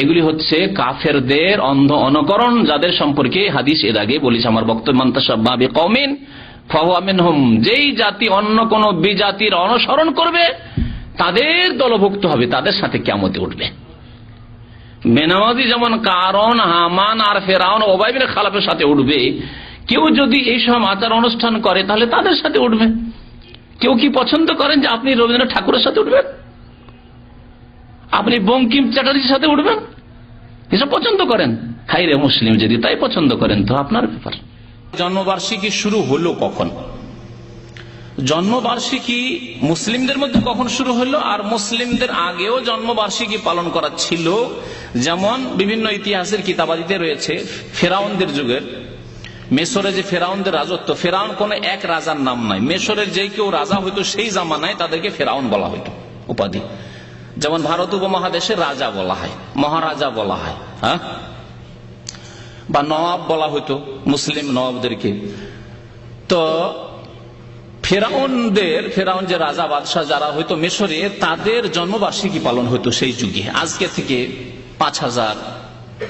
এগুলি হচ্ছে কাফেরদের অন্ধ অনুকরণ, যাদের সম্পর্কে হাদিস এর আগে বলেছে আমার বক্তব্য, মান্তাসাব্বাহ বিকওমিন ফাহুয়া মিনহুম, যেই জাতি অন্য কোন বিজাতির অনুসরণ করবে তাদের দলভুক্ত হবে, তাদের সাথে কিয়ামতে উঠবে। বেনামাজি যেমন কারণ, হামান আর ফেরাউন, উবাই বিন খালাফের সাথে উঠবে, কেউ যদি এইসব আচার অনুষ্ঠান করে তাহলে তাদের সাথে উঠবে। কেউ কি পছন্দ করেন যে আপনি রবীন্দ্রনাথ ঠাকুরের সাথে উঠবেন, আপনি বঙ্কিম চ্যাটার্জির সাথে উঠবেন? এসব পছন্দ করেন? হাই রে মুসলিম, যদি তাই পছন্দ করেন তো আপনার ব্যাপার। জন্মবার্ষিকী শুরু হলো কখন? জন্মবার্ষিকী মুসলিমদের মধ্যে কখন শুরু হলো? আর মুসলিমদের আগেও জন্মবার্ষিকী পালন করা ছিল। যেমন বিভিন্ন ইতিহাসের কিতাবাদিতে রয়েছে, ফেরাউনদের যুগের মেসরে যে ফেরাউনদের রাজত্ব, ফেরাউন কোন এক রাজার নাম নাই, মেসরের যে কেউ রাজা হইতো সেই জামানায় তাদেরকে ফেরাউন বলা হইতো উপাধি। যেমন ভারত উপমহাদেশের রাজা বলা হয়, মহারাজা বলা হয়, হ্যাঁ, বা নবাব বলা হইতো মুসলিম নবাবদেরকে। তো ফেরাউন যে রাজা বাদশাহ যারা হইতো মিশরে, তাদের জন্মবার্ষিকী পালন হইতো সেই যুগে, আজকে থেকে 5000,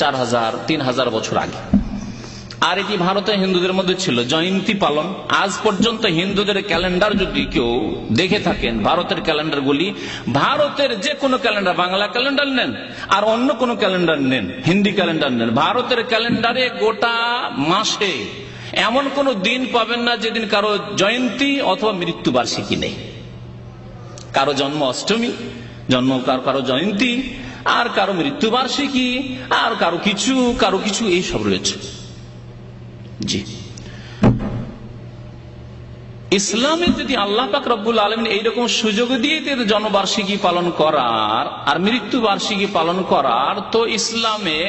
4000, 3000 বছর আগে। আর এটি ভারতে হিন্দুদের মধ্যে ছিল জয়ন্তী পালন। আজ পর্যন্ত হিন্দুদের ক্যালেন্ডার যদি কেউ দেখে থাকেন, ভারতের ক্যালেন্ডারগুলি, ভারতের যে কোনো ক্যালেন্ডার, বাংলা ক্যালেন্ডার নেন আর অন্য কোনো ক্যালেন্ডার নেন, হিন্দি ক্যালেন্ডার নেন, ভারতের ক্যালেন্ডারে গোটা মাসে এমন কোন দিন পাবেন না যেদিন কারো জয়ন্তী অথবা মৃত্যুবার্ষিকী নেই। কারো জন্ম অষ্টমী, কারো জয়ন্তী, আর কারো মৃত্যুবার্ষিকী, আর কারো কিছু এইসব রয়েছে। জি, ইসলামে যদি আল্লাহ পাক রব্বুল আলামিন এইরকম সুযোগ দিয়ে জন্মবার্ষিকী পালন করার আর মৃত্যুবার্ষিকী পালন করার, তো ইসলামে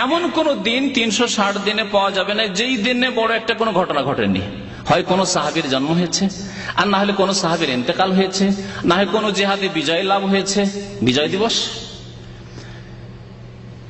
এমন কোন দিন 360 দিনে পাওয়া যাবে না যেই দিনে বড় একটা কোনো ঘটনা ঘটেনি। হয় কোন সাহাবীর জন্ম হয়েছে, আর না হলে কোন সাহাবীর ইন্তেকাল হয়েছে, না হয় কোন জিহাদে বিজয় লাভ হয়েছে, বিজয় দিবস,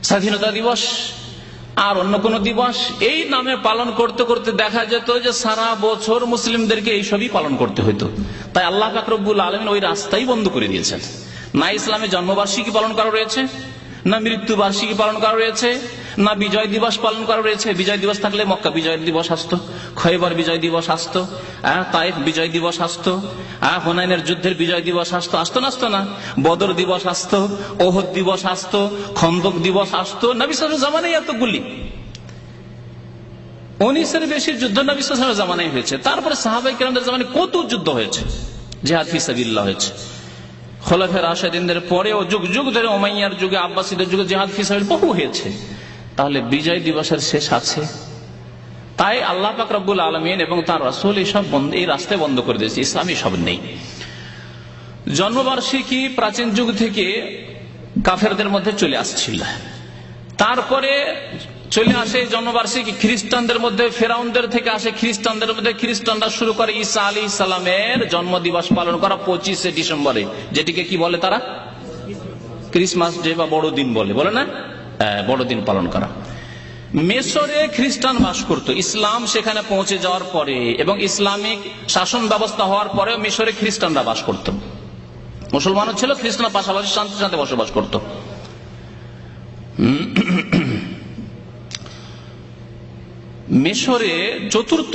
স্বাধীনতা দিবস, আর অন্য কোন দিবস, এই নামে পালন করতে করতে দেখা যেত যে সারা বছর মুসলিমদেরকে এইসবই পালন করতে হইতো। তাই আল্লাহ পাক রব্বুল আলামিন ওই রাস্তাই বন্ধ করে দিয়েছেন। না ইসলামে জন্মবার্ষিকী পালন করা রয়েছে, না মৃত্যুবার্ষিকী পালন করা রয়েছে, না বিজয় দিবস পালন করা রয়েছে। বিজয় দিবস থাকলে মক্কা বিজয় দিবস আসতো, খয়বর বিজয় দিবস আসতো, তায়েফ বিজয় দিবস আসতো, হুনাইনের যুদ্ধের বিজয় দিবস আসতো, আসতো না? বদর দিবস আসতো, ওহদ দিবস আসতো, খন্দক দিবস আসতো। নবী সাল্লাল্লাহু আলাইহি ওয়াসাল্লামের জামানায় এতগুলি, 19-এর বেশি যুদ্ধ নবী সাল্লাল্লাহু আলাইহি ওয়াসাল্লামের জামানায় হয়েছে। তারপরে সাহাবায়ে কেরামদের জামানায় কত যুদ্ধ হয়েছে, জিহাদ ফি সাবিলিল্লাহ হয়েছে। খোলাফায়ে রাশিদিনদের পরেও যুগ যুগ ধরে, উমাইয়ার যুগে, আব্বাসীদের যুগে জিহাদ ফি সাবিলিল্লাহ বহু হয়েছে। তাহলে বিজয় দিবসের শেষ আছে? তাই আল্লাহ পাক রব্বুল আলামিন এবং তার রাসূল এই রাস্তায় বন্ধ করে দিয়েছে, ইসলামী সব নেই। জন্মবার্ষিকী প্রাচীন যুগ থেকে কাফেরদের মধ্যে চলে আসছিল, তারপরে চলে আসে জন্মবার্ষিকী খ্রিস্টানদের মধ্যে, ফেরাউনদের থেকে আসে খ্রিস্টানদের মধ্যে। খ্রিস্টানরা শুরু করে ঈসা আলাইহিস সালামের জন্মদিবস পালন করা 25শে ডিসেম্বরে, যেটিকে কি বলে তারা? ক্রিসমাস ডে বা বড়দিন বলে না, বড়দিন পালন করা। মিশরে খ্রিস্টান বাস করত, ইসলাম সেখানে পৌঁছে যাওয়ার পরে এবং ইসলামিক শাসন ব্যবস্থা হওয়ার পরে মিশরে খ্রিস্টানরা বাস করত। মুসলমানও ছিল, খ্রিস্টানরা পাশাপাশি শান্তির সাথে বসবাস করত। মিশরে চতুর্থ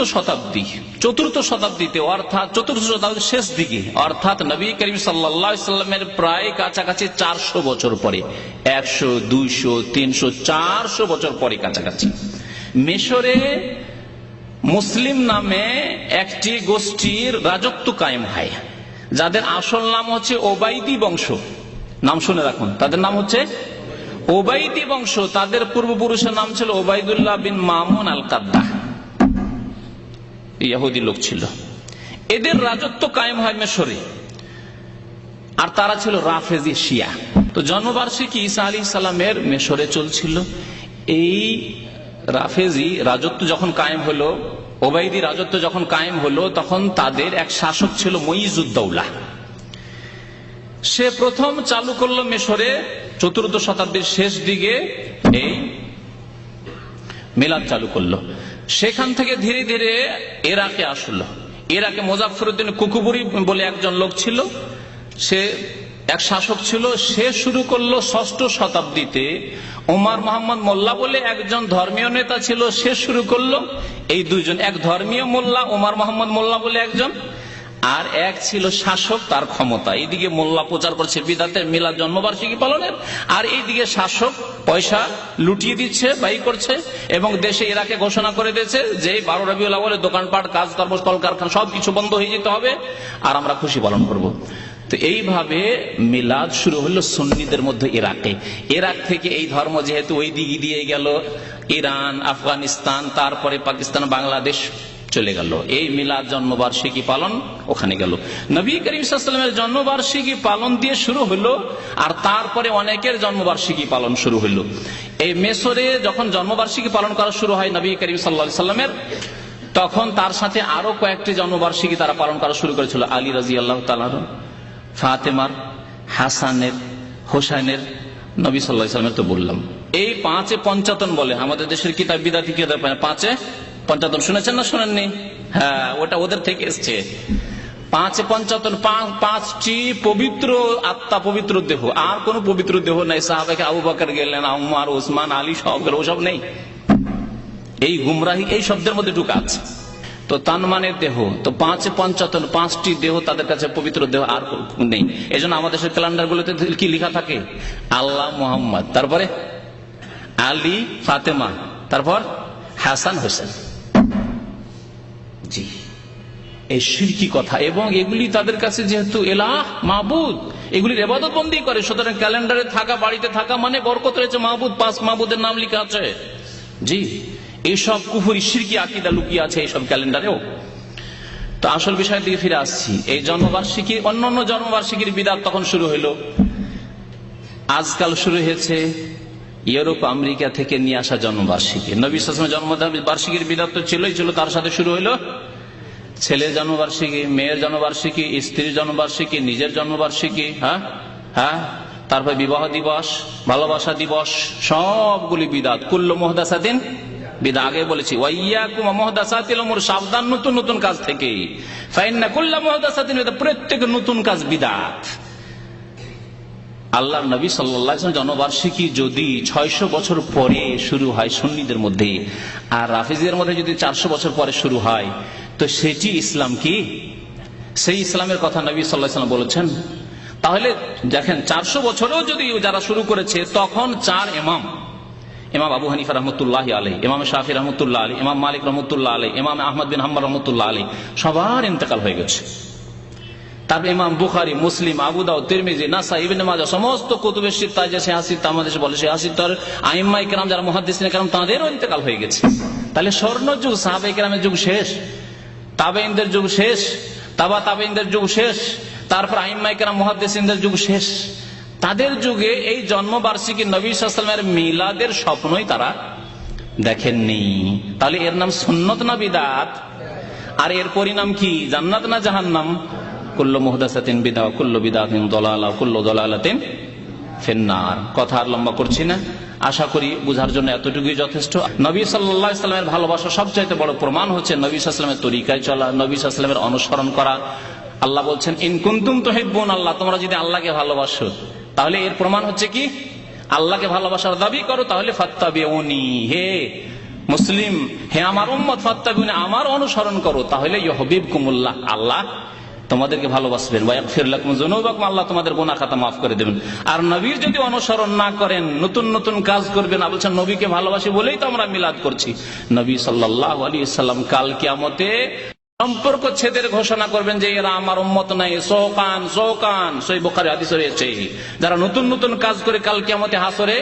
শতাব্দীতে অর্থাৎ চতুর্থ শতাব্দীর শেষ দিকে, অর্থাৎ নবী করিম সাল্লাল্লাহু আলাইহি ওয়াসাল্লামের প্রায় কাছাকাছি 400 বছর পরে, 100, 200, 300, 400 বছর পরে কাছাকাছি, মিশরে মুসলিম নামে একটি গোষ্ঠীর রাজত্ব কায়েম হয়, যাদের আসল নাম হচ্ছে ওবাইদি বংশ। নাম শুনে রাখুন, তাদের নাম হচ্ছে ওবাইদি বংশ। তাদের পূর্বপুরুষের নাম ছিল ওবাইদুল্লাহ বিন মামুন আল কাদ্দাহ, ইহুদি লোক ছিল। এদের রাজত্ব কায়েম হয় মিশরে, আর তারা ছিল রাফেজি শিয়া। তো জন্মবার্ষিকী ঈসা আলাইহিস সালামের মিশরে চলছিল। এই রাফেজি রাজত্ব যখন কায়েম হলো, ওবাইদি রাজত্ব যখন কায়েম হলো, তখন তাদের এক শাসক ছিল মুইজুদ্দৌলা। সে প্রথম চালু করলো মিশরে চতুর্থ শতাব্দীর শেষ দিকে, এই মিলাদ চালু করলো। সেখান থেকে ধীরে ধীরে ইরাকে আসলো। ইরাকে মুজাফফরউদ্দিন কুকুবুরি বলে একজন লোক ছিল, সে এক শাসক ছিল, সে শুরু করলো 6ষ্ঠ শতাব্দীতে। ওমর মোহাম্মদ মোল্লা বলে একজন ধর্মীয় নেতা ছিল, সে শুরু করলো। এই দুইজন, এক ধর্মীয় মোল্লা ওমর মোহাম্মদ মোল্লা বলে একজন, আর এক ছিল শাসক, তার ক্ষমতা। এইদিকে মোল্লা প্রচার করছে বিদাতের, মিলাদ, জন্মবার্ষিকী পালনের, আর এইদিকে শাসক পয়সা লুটিয়ে দিচ্ছে, ব্যয় করছে, এবং দেশে ইরাকে ঘোষণা করে দিয়েছে যে 12 রবিউল আউয়ালে দোকানপাট, কাজকর্ম, কলকারখানা সবকিছু বন্ধ হয়ে যেতে হবে, আর আমরা খুশি পালন করব। তো এইভাবে মিলাদ শুরু হলো সুন্নিদের মধ্যে ইরাকে। ইরাক থেকে এই ধর্ম যেহেতু ওই দিকে দিয়ে গেল ইরান, আফগানিস্তান, তারপরে পাকিস্তান, বাংলাদেশ চলে গেল, এই মিলাদ জন্মবার্ষিকী পালন ওখানে গেল। নবী করিম সাল্লাল্লাহু আলাইহি ওয়াসাল্লামের জন্মবার্ষিকী পালন দিয়ে শুরু হলো, আর তারপরে অনেকের জন্মবার্ষিকী পালন শুরু হলো। এই মিশরে যখন জন্মবার্ষিকী পালন করা শুরু হয় নবী করিম সাল্লাল্লাহু আলাইহি ওয়াসাল্লামের, তখন তার সাথে আরো কয়েকটি জন্মবার্ষিকী তারা পালন করা শুরু করেছিল। আলী রাদিয়াল্লাহু তাআলা, ফাতেমার, হাসানের, হোসেনের, নবী সাল্লাল্লাহু আলাইহি ওয়াসাল্লামের তো বললাম। এই 5-এ পঞ্চাতন বলে আমাদের দেশের কিতাব, বিদাতি কিতাব 5-এ পঞ্চাতন শুনেছেন না শোনেননি? হ্যাঁ, ওটা ওদের থেকে এসছে। 5-এ পঞ্চাতন, 5টি পবিত্র আত্মা, পবিত্র দেহ, আর কোন পবিত্র দেহ নাই। সাহাবাকে আবু বকর গেলেন, উমর, ওসমান, আলী সব গেল, ওসব নেই। এই গুমরাহি এই শব্দের মধ্যে ঢুকা আছে। তো তান মানে দেহ, তো 5-এ পঞ্চাতন, 5টি দেহ তাদের কাছে পবিত্র দেহ আর নেই। এই জন্য আমাদের দেশের ক্যালেন্ডার গুলোতে কি লেখা থাকে? আল্লাহ, মোহাম্মদ, তারপরে আলী, ফাতেমা, তারপর হাসান, হোসেন। জি, এই শিরকি কথা। এবং এগুলি তাদের কাছে যেহেতু এলাহ, মাবুদ, এগুলির ইবাদত বন্দি করে, সুতরাং ক্যালেন্ডারে থাকা, বাড়িতে থাকা মানে বরকত রয়েছে, মাবুদ, 5 মাবুদের নাম লেখা আছে। জি, এইসব কুফরি শিরকি আকীদা লুকিয়ে আছে এইসব ক্যালেন্ডারেও। তো আসল বিষয়ের দিকে ফিরে আসছি। এই জন্মবার্ষিকী, অন্যান্য জন্মবার্ষিকীর বিদাত তখন শুরু হইল। আজকাল শুরু হয়েছে ইউরোপ, আমেরিকা থেকে নিয়ে আসা জন্মবার্ষিকী। নবী সাল্লাল্লাহু আলাইহি ওয়াসাল্লামের জন্মবার্ষিকীর বিদাত তো ছিলই ছিল, তার সাথে শুরু হইল ছেলের জন্মবার্ষিকী, মেয়ের জন্মবার্ষিকী, স্ত্রীর জন্মবার্ষিকী, নিজের জন্মবার্ষিকী, হ্যাঁ, তারপর বিবাহ দিবস, ভালোবাসা দিবস, সবগুলি বিদাত। কুল্লু মুহদাসাতিন বিদআত। আগে বলেছি ওয়াইয়াকুম মুহদাসাতিল উমুর, সাবধান নতুন নতুন কাজ থেকে। ফাইন্না কুল্লু মুহদাসাতিন বিদআত, প্রত্যেক নতুন কাজ বিদআত। আল্লাহর নবী সাল্লাল্লাহু আলাইহি ওয়াসাল্লাম জন্মবার্ষিকী যদি 600 বছর পরে শুরু হয় সুন্নিদের মধ্যে, আর রাফিজিদের মধ্যে যদি 400 বছর পরে শুরু হয়, তো সেটি ইসলাম কি? সেই ইসলামের কথা নবী সাল্লাল্লাহু আলাইহি ওয়াসাল্লাম বলেছেন। তাহলে দেখেন, 400 বছরেও যদি যারা শুরু করেছে, তখন 4 ইমাম, ইমাম আবু হানিফা রহমতুল্লাহ আলাইহি, ইমাম শাফি রহমতুল্লাহ আলাইহি, ইমাম মালিক রহমতুল্লাহ আলাইহি, ইমাম আহমদ বিন হাম্বল রহমতুল্লাহ আলাইহি, সবার ইন্তেকাল হয়ে গেছে। তারপর ইমাম বুখারী, মুসলিম, আবু দাউদ, তিরমিজি, নাসাই, ইবনে মাজাহ, সমস্ত কুতুবে সিত্তা, যে সিহাসিত আমাদের দেশে বলে, সিহাসিতর আইম্মায়ে কেরাম যারা মুহাদ্দিসিনে কেরাম, তাদেরও ইন্তেকাল হয়ে গেছে। তাহলে স্বর্ণযুগ, সাহাবায়ে কেরামের যুগ শেষ, তাবেঈনদের যুগ শেষ, তাবেঈনদের যুগ শেষ, তারপর আইম্মায়ে কেরাম, মুহাদ্দিসিনদের যুগ শেষ। তাদের যুগে এই জন্মবার্ষিকী নবী সাল্লাল্লাহু আলাইহি ওয়াসাল্লামের মিলাদের স্বপ্নই তারা দেখেননি। তাহলে এর নাম সুন্নত না বিদআত? আর এর পরিণাম কি? জান্নাত না জাহান্নাম? কুল্লু মুহদাসাতিন বিদআহ, কুল্লু বিদআতিন দালালাহ, কুল্লু দালালাতিন ফিন্নার। কথা আর লম্বা করছি না, আশা করি বুঝার জন্য এতটুকুই যথেষ্ট। নবী সাল্লাল্লাহু আলাইহি ওয়াসাল্লামের ভালোবাসা সবচাইতে বড় প্রমাণ হচ্ছে নবী সাল্লাল্লাহু আলাইহি ওয়াসাল্লামের তরিকায় চলা, নবী সাল্লাল্লাহু আলাইহি ওয়াসাল্লামের অনুসরণ করা। আল্লাহ বলছেন, ইন কুনতুম তুহিব্বুন আল্লাহ, তোমরা যদি আল্লাহকে ভালোবাসো, তাহলে এর প্রমাণ হচ্ছে কি? আল্লাহকে ভালোবাসার দাবি করো, তাহলে ফাত্তাবিউনি, হে মুসলিম, হে আমার উম্মত, ফাত্তাবিউনি, আমার অনুসরণ করো, তাহলে ইউহিব্বুকুমুল্লাহ, আল্লাহ তোমাদেরকে ভালোবাসবেন। ওয়া ইয়াগফির লাকুম যুনুবাকুম, আল্লাহ তোমাদের গুনাহ খাতা মাফ করে দেবেন। আর নবীর যদি অনুসরণ না করেন, নতুন নতুন কাজ করবেন, বলছেন নবীকে ভালোবাসি বলেই তো আমরা মিলাদ করছি। নবী সাল্লাল্লাহু আলাইহি ওয়াসাল্লাম কাল কিয়ামতে সম্পর্ক ছেদের ঘোষণা করবেন যে এরা আমার উম্মত নাই, শোকান শোকান। সহিহ বুখারী হাদিসে রয়েছে, যারা নতুন নতুন কাজ করে কাল কিয়ামতে হাসরে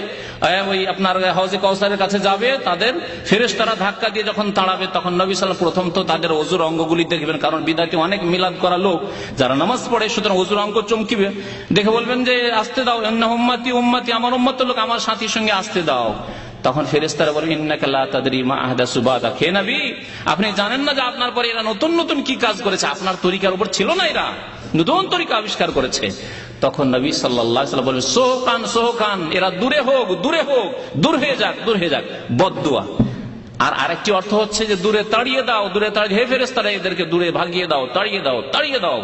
ওই আপনার হাউজে কাউসারের কাছে যাবে, তাদের ফেরেশতারা ধাক্কা দিয়ে যখন তাড়াবে, তখন নবী সাল্লাল্লাহু আলাইহি ওয়াসাল্লাম প্রথম তো তাদের ওযুর অঙ্গগুলি দেখবেন, কারণ বিদাতি অনেক মিলাদ করা লোক যারা নামাজ পড়ে, সুতরাং ওযুর অঙ্গ চমকিবে, দেখে বলবেন যে আসতে দাও, ইন্না উম্মতি উম্মতি, আমার উম্মতের লোক আমার সাথীর সঙ্গে আসতে দাও। তখন ফেরেশতারা বলবেন, ইন্নাকা লা তাদরি মা আহদাসু বাদাক, হে নবী আপনি জানেন না যে আপনার পরে এরা নতুন নতুন কি কাজ করেছে, আপনার তরিকার উপর ছিল না, এরা নতুন তরিকা আবিষ্কার করেছে। তখন নবী সাল্লাল্লাহু আলাইহি ওয়াসাল্লাম বলবেন, সোকান সোকান, এরা দূরে হোক, দূরে হোক, দূর হয়ে যাক, দূর হয়ে যাক, বদদুয়া। আর আরেকটি অর্থ হচ্ছে যে দূরে তাড়িয়ে দাও, দূরে তাড়িয়ে, হে ফেরেশতারা এদেরকে দূরে ভাগিয়ে দাও, তাড়িয়ে দাও, তাড়িয়ে দাও।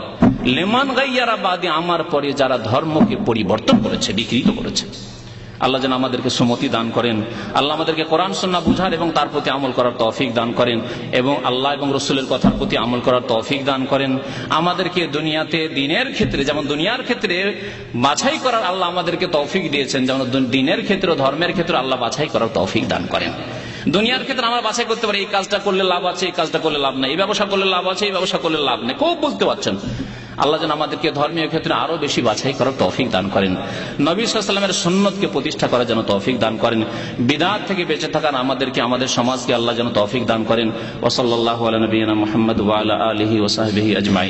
লিমান গায়্যারা বাদি, আমার পরে যারা ধর্মকে পরিবর্তন করেছে, বিকৃত করেছে। আল্লাহ যেন আমাদেরকে সুমতি দান করেন। আল্লাহ আমাদেরকে কোরআন সুন্নাহ বুঝার এবং তার প্রতি আমল করার তৌফিক দান করেন, এবং আল্লাহ এবং রসুলের কথার প্রতি আমল করার তৌফিক দান করেন। আমাদেরকে দুনিয়াতে দিনের ক্ষেত্রে যেমন দুনিয়ার ক্ষেত্রে বাছাই করার আল্লাহ আমাদেরকে তৌফিক দিয়েছেন, যেমন দিনের ক্ষেত্রে ধর্মের ক্ষেত্রে আল্লাহ বাছাই করার তৌফিক দান করেন। দুনিয়ার ক্ষেত্রে আমরা বাছাই করতে পারি এই কাজটা করলে লাভ আছে, এই কাজটা করলে লাভ নেই, এই ব্যবসা করলে লাভ আছে, এই ব্যবসা করলে লাভ নেই, খুব বুঝতে পারছেন। আল্লাহ যেন আমাদেরকে ধর্মীয় ক্ষেত্রে আরো বেশি বাছাই করার তৌফিক দান করেন। নবী সাল্লাল্লাহু আলাইহি ওয়াসাল্লামের সুন্নতকে প্রতিষ্ঠা করার জন্য তৌফিক দান করেন। বিদআত থেকে বেঁচে থাকার আমাদেরকে, আমাদের সমাজকে আল্লাহ যেন তৌফিক দান করেন। ওয়া সাল্লাল্লাহু আলা নবিয়িনা মুহাম্মদ ওয়া আলা আলিহি ওয়া সাহবিহি আজমাইন।